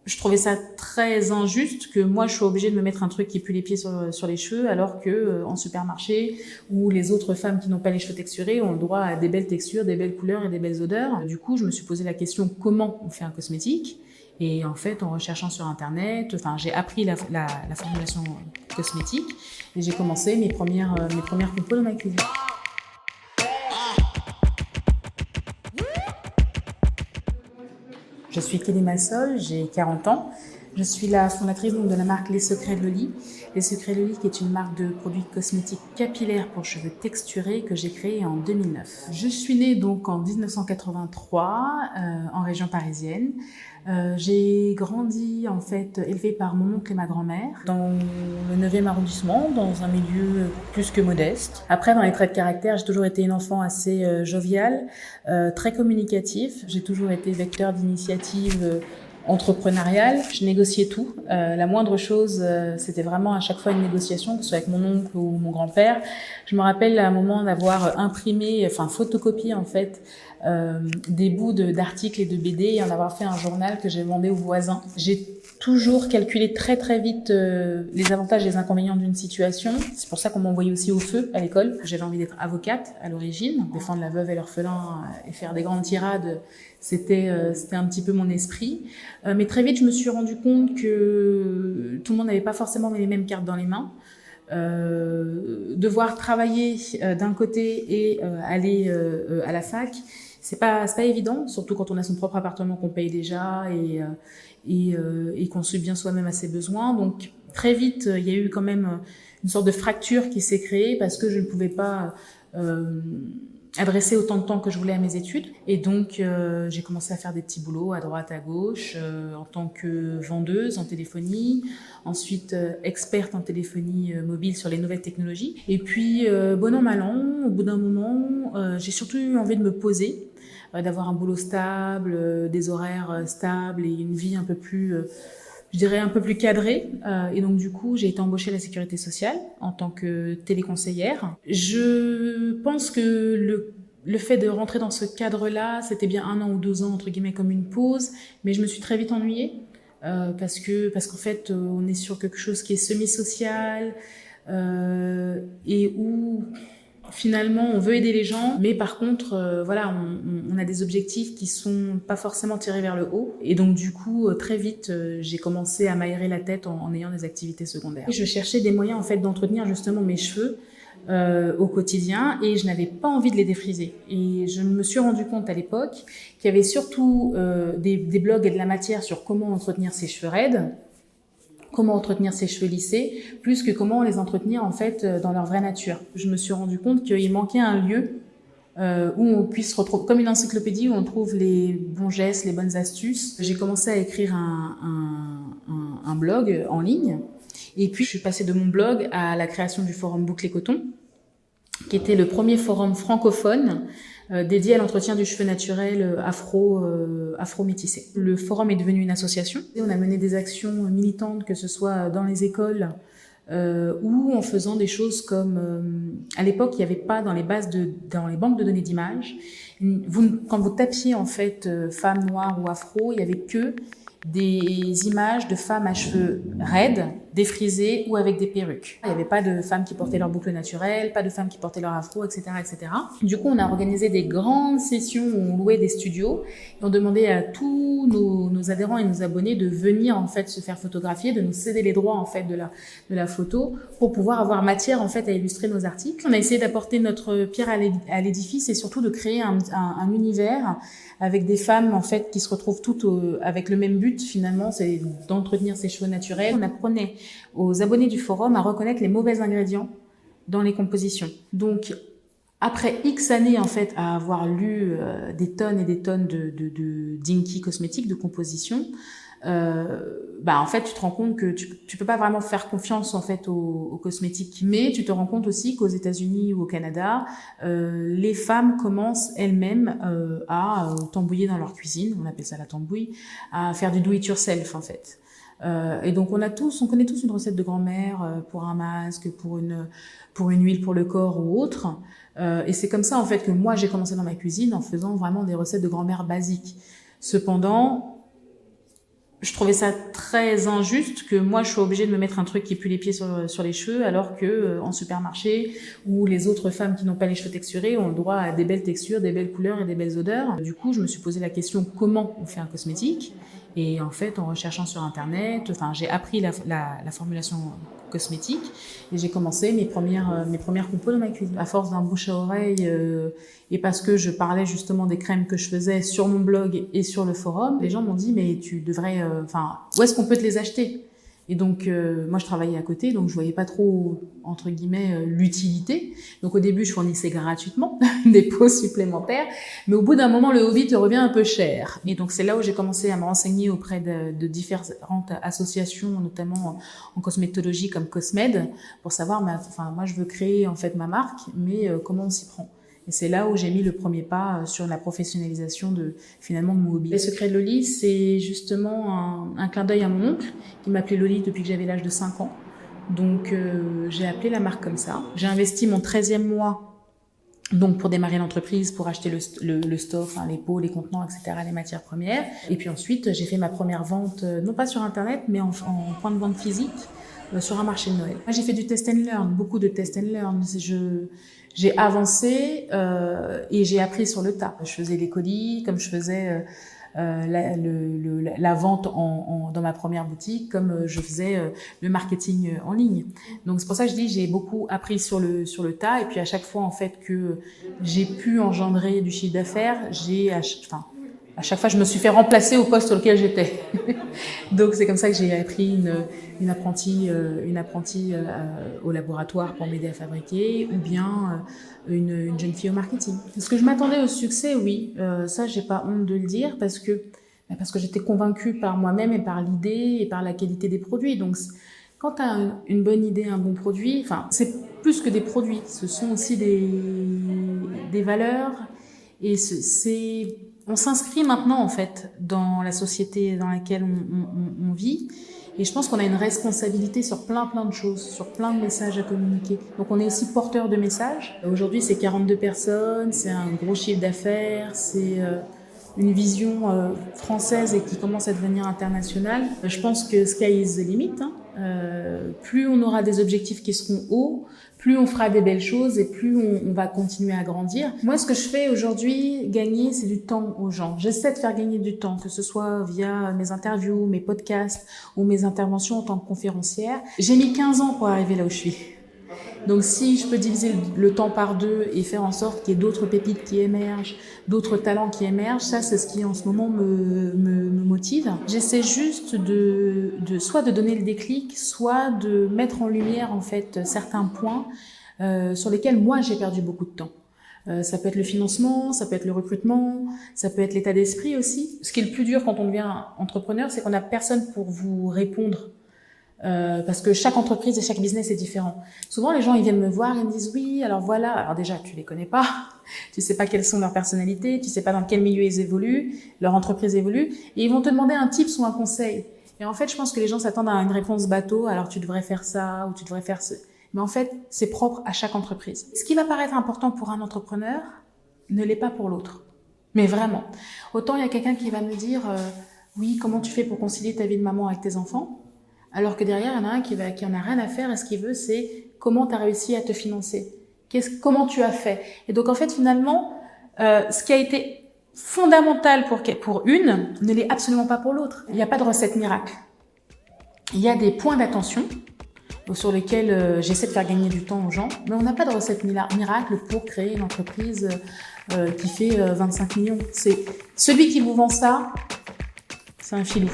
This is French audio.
je trouvais ça très injuste que moi je sois obligée de me mettre un truc qui pue les pieds sur les cheveux, alors que en supermarché ou les autres femmes qui n'ont pas les cheveux texturés ont le droit à des belles textures, des belles couleurs et des belles odeurs. Du coup, je me suis posé la question comment on fait un cosmétique. Et en fait, en recherchant sur internet, enfin, j'ai appris la formulation cosmétique et j'ai commencé mes premières compos dans ma cuisine. Je suis Kelly Massol, j'ai 40 ans. Je suis la fondatrice donc, de la marque Les Secrets de Loli. Les Secrets de Loli qui est une marque de produits cosmétiques capillaires pour cheveux texturés que j'ai créée en 2009. Je suis née donc en 1983 en région parisienne. J'ai grandi en fait élevée par mon oncle et ma grand-mère dans le 9e arrondissement, dans un milieu plus que modeste. Après, dans les traits de caractère, j'ai toujours été une enfant assez joviale, très communicative. J'ai toujours été vecteur d'initiative entrepreneuriale. Je négociais tout. La moindre chose, c'était vraiment à chaque fois une négociation, que ce soit avec mon oncle ou mon grand-père. Je me rappelle à un moment d'avoir imprimé, enfin photocopié en fait, des bouts d'articles et de BD et en avoir fait un journal que j'ai vendu aux voisins. J'ai toujours calculé très très vite les avantages et les inconvénients d'une situation. C'est pour ça qu'on m'envoyait aussi au feu à l'école. J'avais envie d'être avocate à l'origine, défendre la veuve et l'orphelin et faire des grandes tirades. C'était un petit peu mon esprit. Mais très vite, je me suis rendu compte que tout le monde n'avait pas forcément les mêmes cartes dans les mains. Devoir travailler d'un côté et aller à la fac, c'est pas évident, surtout quand on a son propre appartement qu'on paye déjà et qu'on subvient soi-même à ses besoins. Donc très vite, il y a eu quand même une sorte de fracture qui s'est créée parce que je ne pouvais pas adresser autant de temps que je voulais à mes études. Et donc, j'ai commencé à faire des petits boulots à droite, à gauche, en tant que vendeuse en téléphonie, ensuite experte en téléphonie mobile sur les nouvelles technologies. Et puis, bon an, mal an, au bout d'un moment, j'ai surtout eu envie de me poser, d'avoir un boulot stable, des horaires stables et une vie un peu plus... je dirais un peu plus cadrée. Et donc, du coup, j'ai été embauchée à la Sécurité sociale en tant que téléconseillère. Je pense que le fait de rentrer dans ce cadre-là, c'était bien 1 an ou 2 ans, entre guillemets, comme une pause. Mais je me suis très vite ennuyée parce qu'en fait, on est sur quelque chose qui est semi-social et où... Finalement, on veut aider les gens, mais par contre, voilà, on a des objectifs qui sont pas forcément tirés vers le haut. Et donc, du coup, très vite, j'ai commencé à m'aérer la tête en ayant des activités secondaires. Et je cherchais des moyens, en fait, d'entretenir justement mes cheveux au quotidien et je n'avais pas envie de les défriser. Et je me suis rendu compte à l'époque qu'il y avait surtout des blogs et de la matière sur comment entretenir ses cheveux raides, comment entretenir ses cheveux lissés, plus que comment les entretenir en fait dans leur vraie nature. Je me suis rendu compte qu'il manquait un lieu où on puisse retrouver, comme une encyclopédie où on trouve les bons gestes, les bonnes astuces. J'ai commencé à écrire un blog en ligne et puis je suis passée de mon blog à la création du forum Boucle et Coton, qui était le premier forum francophone dédié à l'entretien du cheveu naturel afro-métissé. Le forum est devenu une association. On a mené des actions militantes, que ce soit dans les écoles ou en faisant des choses comme... à l'époque, il n'y avait pas dans les banques de données d'images. Quand vous tapiez en fait femme noire ou afro, il n'y avait que des images de femmes à cheveux raides, défrisés ou avec des perruques. Il n'y avait pas de femmes qui portaient leurs boucles naturelles, pas de femmes qui portaient leur afro, etc., etc. Du coup, on a organisé des grandes sessions où on louait des studios et on demandait à tous nos adhérents et nos abonnés de venir en fait se faire photographier, de nous céder les droits en fait de la photo pour pouvoir avoir matière en fait à illustrer nos articles. On a essayé d'apporter notre pierre à l'édifice et surtout de créer un univers avec des femmes en fait qui se retrouvent toutes avec le même but finalement, c'est d'entretenir ses cheveux naturels. On apprenait aux abonnés du forum à reconnaître les mauvais ingrédients dans les compositions. Donc après X années en fait à avoir lu des tonnes et des tonnes de dinky cosmétiques, de compositions, en fait tu te rends compte que tu peux pas vraiment faire confiance en fait aux cosmétiques, mais tu te rends compte aussi qu'aux États-Unis ou au Canada, les femmes commencent elles-mêmes à tambouiller dans leur cuisine, on appelle ça la tambouille, à faire du do it yourself en fait. Et donc on connaît tous une recette de grand-mère pour un masque, pour une huile pour le corps ou autre. Et c'est comme ça en fait que moi j'ai commencé dans ma cuisine en faisant vraiment des recettes de grand-mère basiques. Cependant, je trouvais ça très injuste que moi je sois obligée de me mettre un truc qui pue les pieds sur les cheveux, alors que en supermarché, où les autres femmes qui n'ont pas les cheveux texturés ont le droit à des belles textures, des belles couleurs et des belles odeurs. Du coup, je me suis posé la question comment on fait un cosmétique. Et en fait, en recherchant sur Internet, j'ai appris la formulation cosmétique et j'ai commencé mes premières compos dans ma cuisine. À force d'un bouche à oreille et parce que je parlais justement des crèmes que je faisais sur mon blog et sur le forum, les gens m'ont dit mais tu devrais, où est-ce qu'on peut te les acheter? Et donc, moi, je travaillais à côté, donc je voyais pas trop, entre guillemets, l'utilité. Donc, au début, je fournissais gratuitement des pots supplémentaires. Mais au bout d'un moment, le hobby te revient un peu cher. Et donc, c'est là où j'ai commencé à me renseigner auprès de différentes associations, notamment en cosmétologie comme Cosmed, pour savoir, moi, je veux créer, en fait, ma marque, mais comment on s'y prend? Et c'est là où j'ai mis le premier pas sur la professionnalisation finalement de mon hobby. Les secrets de Loli, c'est justement un clin d'œil à mon oncle qui m'appelait Loli depuis que j'avais l'âge de 5 ans. Donc j'ai appelé la marque comme ça. J'ai investi mon 13e mois donc pour démarrer l'entreprise, pour acheter le stock, les pots, les contenants, etc., les matières premières. Et puis ensuite, j'ai fait ma première vente, non pas sur Internet, mais en point de vente physique, sur un marché de Noël. Moi, j'ai fait du test and learn, beaucoup de test and learn. J'ai avancé et j'ai appris sur le tas. Je faisais les colis, comme je faisais la vente dans ma première boutique, comme je faisais le marketing en ligne. Donc c'est pour ça que je dis j'ai beaucoup appris sur le tas. Et puis à chaque fois en fait que j'ai pu engendrer du chiffre d'affaires, à chaque fois, je me suis fait remplacer au poste sur lequel j'étais. Donc, c'est comme ça que j'ai appris une apprentie au laboratoire pour m'aider à fabriquer, ou bien une jeune fille au marketing. Est-ce que je m'attendais au succès? Oui. Ça, j'ai pas honte de le dire parce que j'étais convaincue par moi-même et par l'idée et par la qualité des produits. Donc, quand tu as une bonne idée, un bon produit, c'est plus que des produits. Ce sont aussi des valeurs et on s'inscrit maintenant, en fait, dans la société dans laquelle on vit. Et je pense qu'on a une responsabilité sur plein de choses, sur plein de messages à communiquer. Donc, on est aussi porteur de messages. Aujourd'hui, c'est 42 personnes, c'est un gros chiffre d'affaires, c'est une vision française et qui commence à devenir internationale. Je pense que sky is the limit. Plus on aura des objectifs qui seront hauts, plus on fera des belles choses et plus on va continuer à grandir. Moi, ce que je fais aujourd'hui, gagner, c'est du temps aux gens. J'essaie de faire gagner du temps, que ce soit via mes interviews, mes podcasts ou mes interventions en tant que conférencière. J'ai mis 15 ans pour arriver là où je suis. Donc si je peux diviser le temps par 2 et faire en sorte qu'il y ait d'autres pépites qui émergent, d'autres talents qui émergent, ça c'est ce qui en ce moment me motive. J'essaie juste soit de donner le déclic, soit de mettre en lumière en fait certains points sur lesquels moi j'ai perdu beaucoup de temps. Ça peut être le financement, ça peut être le recrutement, ça peut être l'état d'esprit aussi. Ce qui est le plus dur quand on devient entrepreneur, c'est qu'on n'a personne pour vous répondre. Parce que chaque entreprise et chaque business est différent. Souvent, les gens, ils viennent me voir, ils me disent oui, alors voilà. Alors déjà, tu les connais pas, tu sais pas quelles sont leurs personnalités, tu sais pas dans quel milieu ils évoluent, leur entreprise évolue, et ils vont te demander un tips ou un conseil. Et en fait, je pense que les gens s'attendent à une réponse bateau. Alors tu devrais faire ça ou tu devrais faire ce. Mais en fait, c'est propre à chaque entreprise. Ce qui va paraître important pour un entrepreneur ne l'est pas pour l'autre. Mais vraiment. Autant il y a quelqu'un qui va me dire oui, comment tu fais pour concilier ta vie de maman avec tes enfants? Alors que derrière, il y en a un qui en a rien à faire et ce qu'il veut, c'est comment tu as réussi à te financer. Comment tu as fait. Et donc, en fait, finalement, ce qui a été fondamental pour une ne l'est absolument pas pour l'autre. Il n'y a pas de recette miracle. Il y a des points d'attention sur lesquels j'essaie de faire gagner du temps aux gens, mais on n'a pas de recette miracle pour créer une entreprise qui fait 25 millions. C'est celui qui vous vend ça, c'est un filou.